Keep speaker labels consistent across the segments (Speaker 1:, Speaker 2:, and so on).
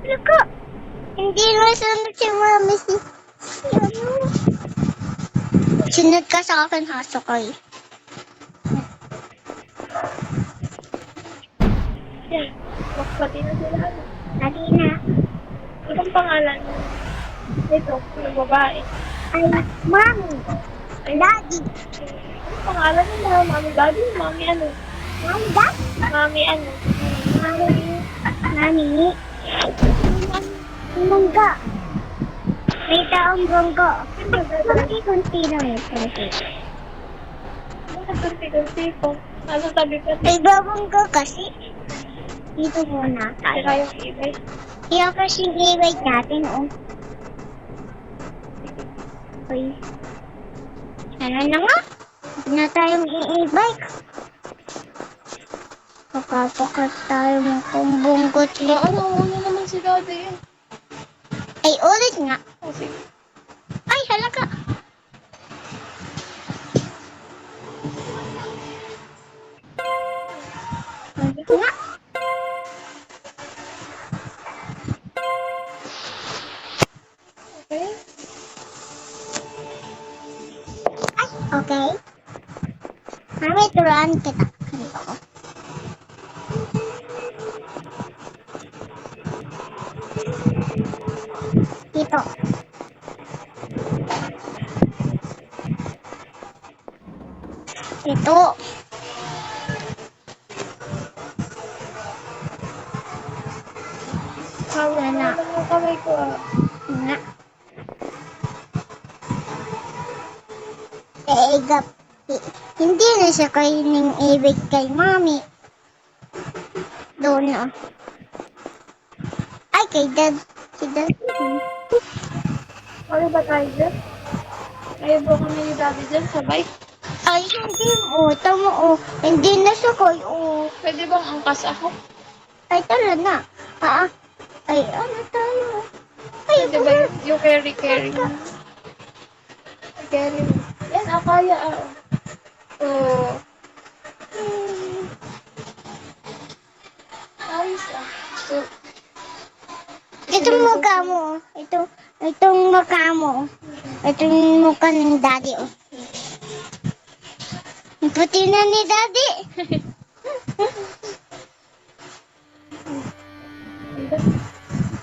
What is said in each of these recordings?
Speaker 1: Naku, hindi masunod si mami si ano. Sunod ka sa akin, Hasukay.
Speaker 2: Yan. Magpati na sila.
Speaker 1: Dali na.
Speaker 2: Anong pangalan? Ito, yung babae.
Speaker 1: Ay, mami. Daddy.
Speaker 2: Anong pangalan nila? Mami Daddy? Mami ano?
Speaker 1: Mami, daddy.
Speaker 2: Mami ano?
Speaker 1: Mami. Bongga. May taong bongga. Kunti-kunti lang ito.
Speaker 2: Bakit kunti-kunti ko? Nasa tabi ka.
Speaker 1: May babongga kasi. Dito muna tayo.
Speaker 2: Sira yung ibay.
Speaker 1: Kaya kasi i-wait natin, oh. Uy. Sana na nga. Huwag na tayong i-bike. Pakapakas tayo ng kumbunggot.
Speaker 2: Ano naman si Daddy eh.
Speaker 1: Ay, ulit nga.
Speaker 2: Oh, sige.
Speaker 1: Ay, halaga. Ulit nga.
Speaker 2: Okay.
Speaker 1: Ay, okay. Mami, turuan kita. Ganito ko. Dito. Ito.
Speaker 2: Hawak na lang yung kamay ko ah.
Speaker 1: Nga. Eh, hindi na siya kainin ibig kay mami. Doon na. Ay, kay dad. Si dad.
Speaker 2: Ano ba tayo dyan? Ayaw ba kami ni Daddy dyan sa bike?
Speaker 1: Ay, hindi mo. Tama, oh. Hindi na siya kay, oh.
Speaker 2: Pwede bang angkas ako?
Speaker 1: Ay, tara na. Ah, ay, ano tayo? Ay,
Speaker 2: Pwede ba yung carry? Carry mo. Yan, kaya ah. Oh. Ayos ah. So,
Speaker 1: Itong mukha mo. Itong mukha mo. Itong mukha ng daddy, oh. Ang puti na ni daddy.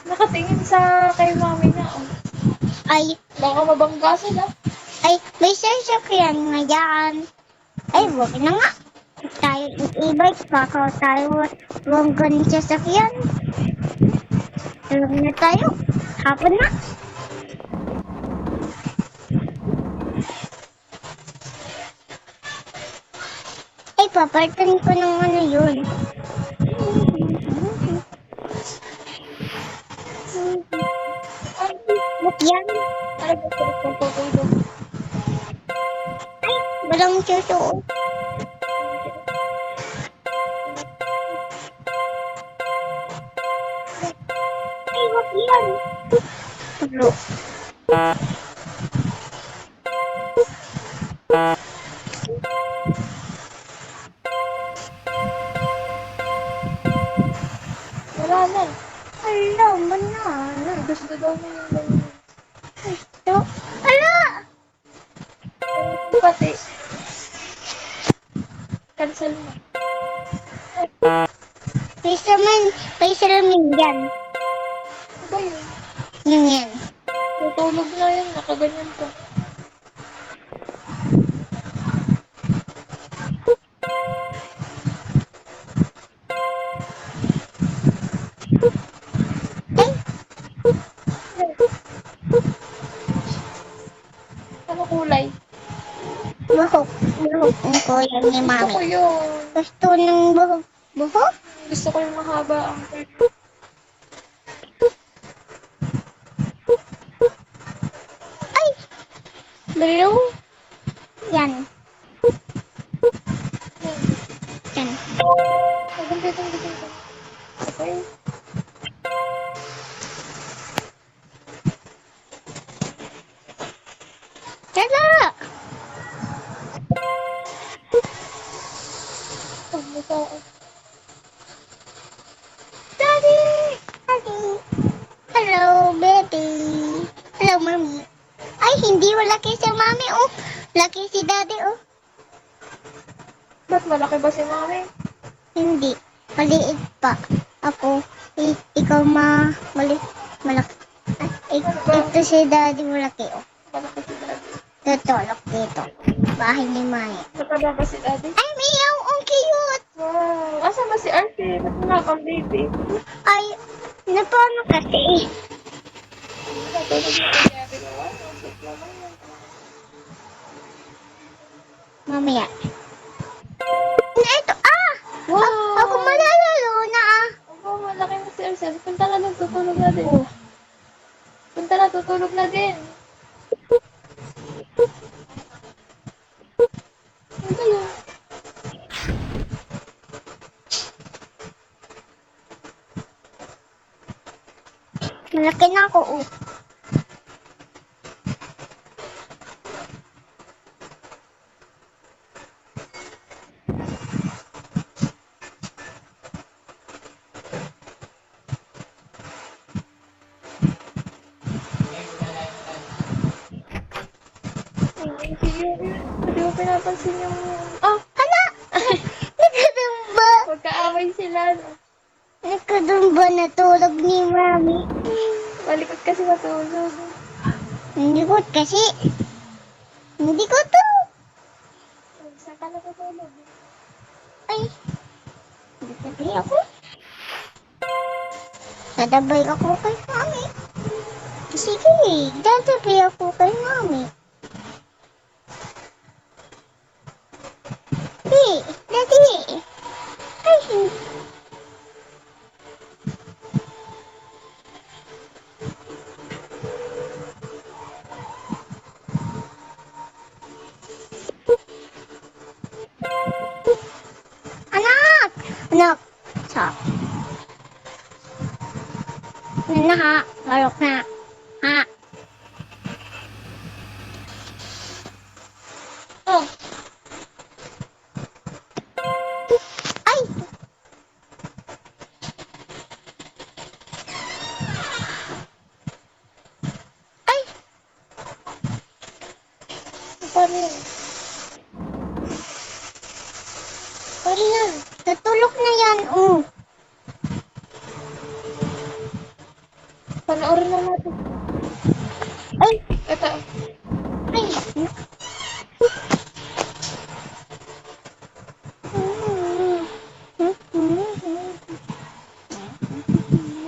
Speaker 2: nakatingin sa kay mami na oh.
Speaker 1: Ay,
Speaker 2: Baka mabangga sila.
Speaker 1: ay, may sasakyan nga dyan. Ay, wag na nga. Tayo i-bike, baka tayo wanggan sa sasakyan. Tulog na tayo. Hapon na. Ay, papartan ko ng ano yun.
Speaker 2: Ay,
Speaker 1: Yan.
Speaker 2: ay, gusto ko tutulog.
Speaker 1: Ay, walang susuot. Ay, wag yan. Tulo.
Speaker 2: Wala na.
Speaker 1: Ala, manana.
Speaker 2: Gusto daw mo yung ganyan.
Speaker 1: Ito. Ala!
Speaker 2: Pati. Cancel mo.
Speaker 1: May salamin yan.
Speaker 2: Ano ba yun?
Speaker 1: Yung yan.
Speaker 2: Tutulog na yan. Nakaganyan ka.
Speaker 1: Ay,
Speaker 2: Ano kulay?
Speaker 1: buhok. Buhok ng kuya ni
Speaker 2: Gusto ko
Speaker 1: mami.
Speaker 2: yun.
Speaker 1: Gusto ng buhok. Buhok?
Speaker 2: Gusto ko yung mahaba ang
Speaker 1: Ay, blue. Yan. Yan.
Speaker 2: Ganda. Okay.
Speaker 1: Tala!
Speaker 2: Oh, may tao.
Speaker 1: Daddy! Daddy! Ay, hindi malaki si mami, oh. Laki si daddy, oh.
Speaker 2: Ba't malaki ba si mami?
Speaker 1: Hindi. Maliit pa. Ako, ikaw malaki. Ay, ito si daddy malaki, oh.
Speaker 2: Malaki si daddy.
Speaker 1: Tutulog dito. Bahay ni Maya.
Speaker 2: Mataba ba si daddy?
Speaker 1: Ay, meow! Ang cute!
Speaker 2: Wow. Asa ba si Archie? Ba't wala kang baby?
Speaker 1: Ay, paano kasi?
Speaker 2: Natulog na kanyari naman. Ang sweet naman yan.
Speaker 1: Mamaya. Ito,
Speaker 2: Wow!
Speaker 1: Ako malalalo na, ah.
Speaker 2: Oh, malaki na si Arcel. Punta na lang, tutulog na din.
Speaker 1: Oh.
Speaker 2: Punta na, tutulog na din. Ano ba yun?
Speaker 1: Malaki na ako, oh.
Speaker 2: Ay, hindi ko pinapansin yung... Ah!
Speaker 1: Hala! Nagkadumba!
Speaker 2: Magkaaway sila. No?
Speaker 1: Nagkadumba na tulog ni Mami.
Speaker 2: Malikot kasi matulog.
Speaker 1: Hindi ko kasi. Hindi ko to.
Speaker 2: Saan ka natutulog?
Speaker 1: Ay. Dadabay ako. Dadabay ako kay Mami. Sige, dadabay ako kay Mami. Daddy. Ay, anak! Anak! Stop. Na ha. Marok na. Ha.
Speaker 2: Oh!
Speaker 1: Ay! Ay!
Speaker 2: Paano yun?
Speaker 1: Sorry na. Natulog na yan. Oh.
Speaker 2: Panoorin na natin.
Speaker 1: Ay!
Speaker 2: Ito.
Speaker 1: Ay!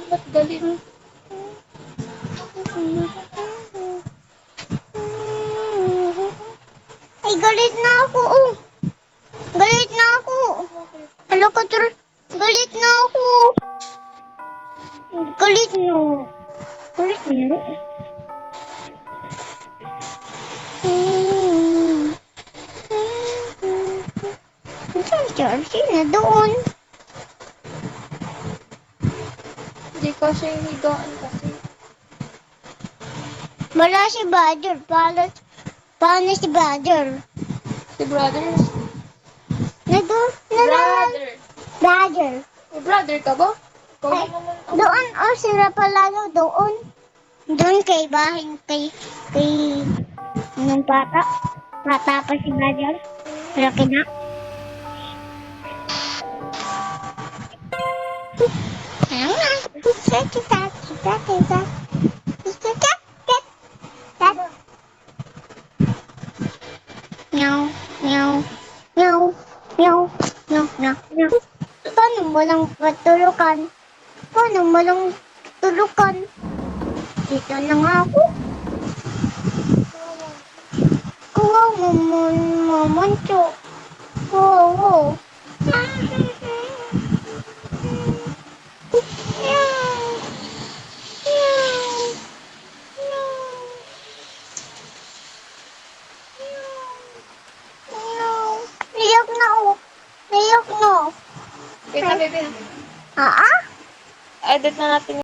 Speaker 2: Ba't galit?
Speaker 1: Ay, galit na ako. Oh. Galit na ako.
Speaker 2: Bakit?
Speaker 1: Hello, Katur. Galit na ako. Galit na. Galit na. Saan si Archie na doon?
Speaker 2: Hindi ko siya hinigaan kasi.
Speaker 1: Wala si Badger. Paano si Badger?
Speaker 2: Si brothers.
Speaker 1: Brother. Badger.
Speaker 2: May brother ka ba? Ikaw
Speaker 1: Ay,
Speaker 2: naman ang...
Speaker 1: doon, sila palalo doon. Doon kay bahay, kay nung bata. Bata pa si Badger. Laki na. Ano nga? Kita. Meow, meow, meow, meow, meow, meow, meow. Paano mo lang patulukan? Paano mo lang tulukan? Dito na nga ako. Kuha mo mancho. Oo. Niyok na ako. Niyok na.
Speaker 2: Wait na, baby.
Speaker 1: Ah?
Speaker 2: Edit na natin